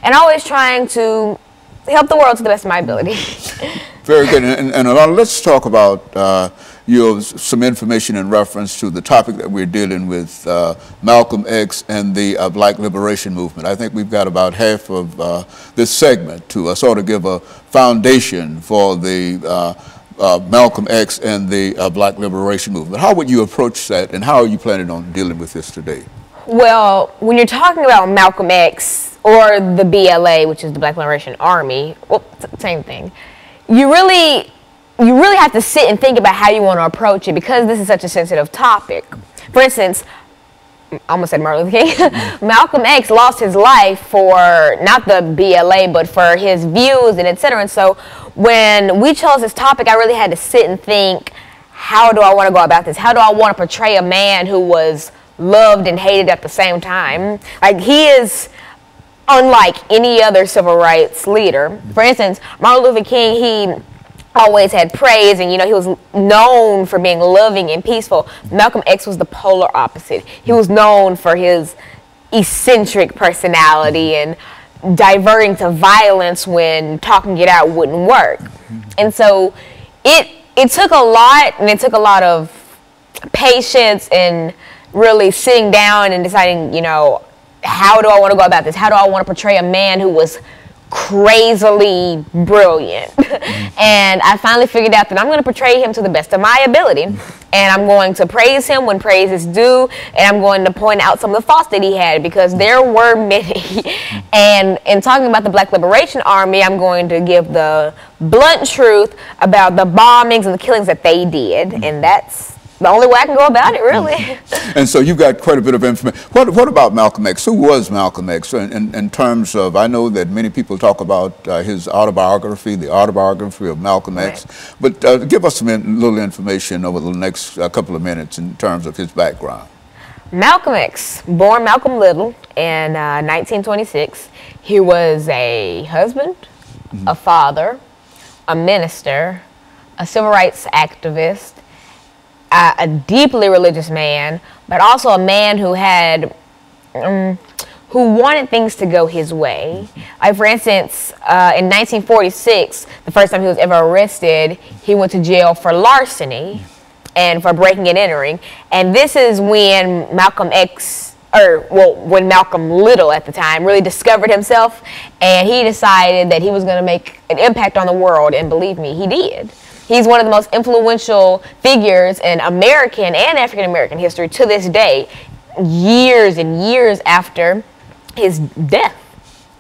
and always trying to help the world to the best of my ability. Very good. And Alana, let's talk about some information in reference to the topic that we're dealing with, Malcolm X and the Black Liberation Movement. I think we've got about half of this segment to sort of give a foundation for the Malcolm X and the Black Liberation Movement. How would you approach that, and how are you planning on dealing with this today? Well, when you're talking about Malcolm X or the BLA, which is the Black Liberation Army, well, same thing, you really have to sit and think about how you want to approach it, because this is such a sensitive topic. For instance, I almost said Martin Luther King. Malcolm X lost his life for not the BLA, but for his views and etc. And so when we chose this topic, I really had to sit and think, how do I want to go about this? How do I want to portray a man who was loved and hated at the same time? Like, he is unlike any other civil rights leader. For instance, Martin Luther King, he always had praise, and he was known for being loving and peaceful. Malcolm X was the polar opposite. He was known for his eccentric personality and diverting to violence when talking it out wouldn't work. And so it took a lot, and it took a lot of patience and really sitting down and deciding, how do I want to go about this? How do I want to portray a man who was crazily brilliant? And I finally figured out that I'm going to portray him to the best of my ability, and I'm going to praise him when praise is due, and I'm going to point out some of the faults that he had, because there were many. And in talking about the Black Liberation Army, I'm going to give the blunt truth about the bombings and the killings that they did, and that's the only way I can go about it, really. And so you've got quite a bit of information. What about Malcolm X? Who was Malcolm X in terms of, I know that many people talk about his autobiography, the autobiography of Malcolm X, but give us some little information over the next couple of minutes in terms of his background. Malcolm X, born Malcolm Little in 1926. He was a husband, a father, a minister, a civil rights activist, a deeply religious man, but also a man who had, who wanted things to go his way. Like, for instance, in 1946, the first time he was ever arrested, he went to jail for larceny and for breaking and entering. And this is when Malcolm X, when Malcolm Little at the time really discovered himself, and he decided that he was going to make an impact on the world, and believe me, he did. He's one of the most influential figures in American and African American history to this day, years and years after his death.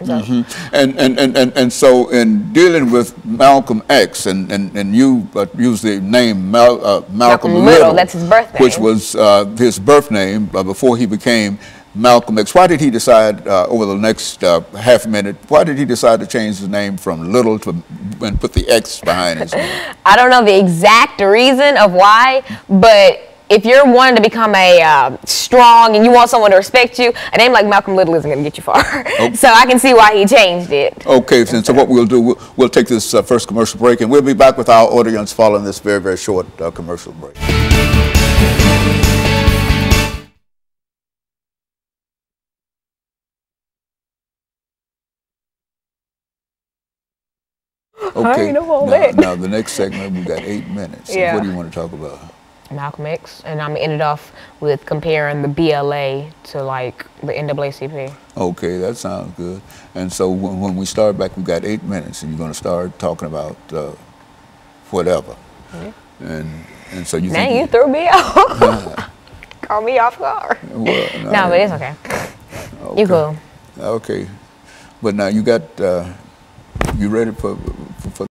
So. And so in dealing with Malcolm X, and you use the name Malcolm Little, that's his birth name, which was his birth name before he became Malcolm X. Why did he decide, over the next half minute, why did he decide to change his name from Little to and put the X behind his name? I don't know the exact reason of why, but if you're wanting to become a strong and you want someone to respect you, a name like Malcolm Little isn't going to get you far. Okay. So I can see why he changed it. Okay, so what we'll do, we'll take this first commercial break, and we'll be back with our audience following this very, very short commercial break. Okay, now the next segment, we've got 8 minutes. Yeah. What do you want to talk about? Malcolm X, and I'm ended off with comparing the BLA to like the NAACP. Okay, that sounds good. And so when we start back, we've got 8 minutes, and you're going to start talking about whatever. And so you think you threw me off. Call me off guard. Well, no, but it's okay. You cool. Okay, but now you got. You ready for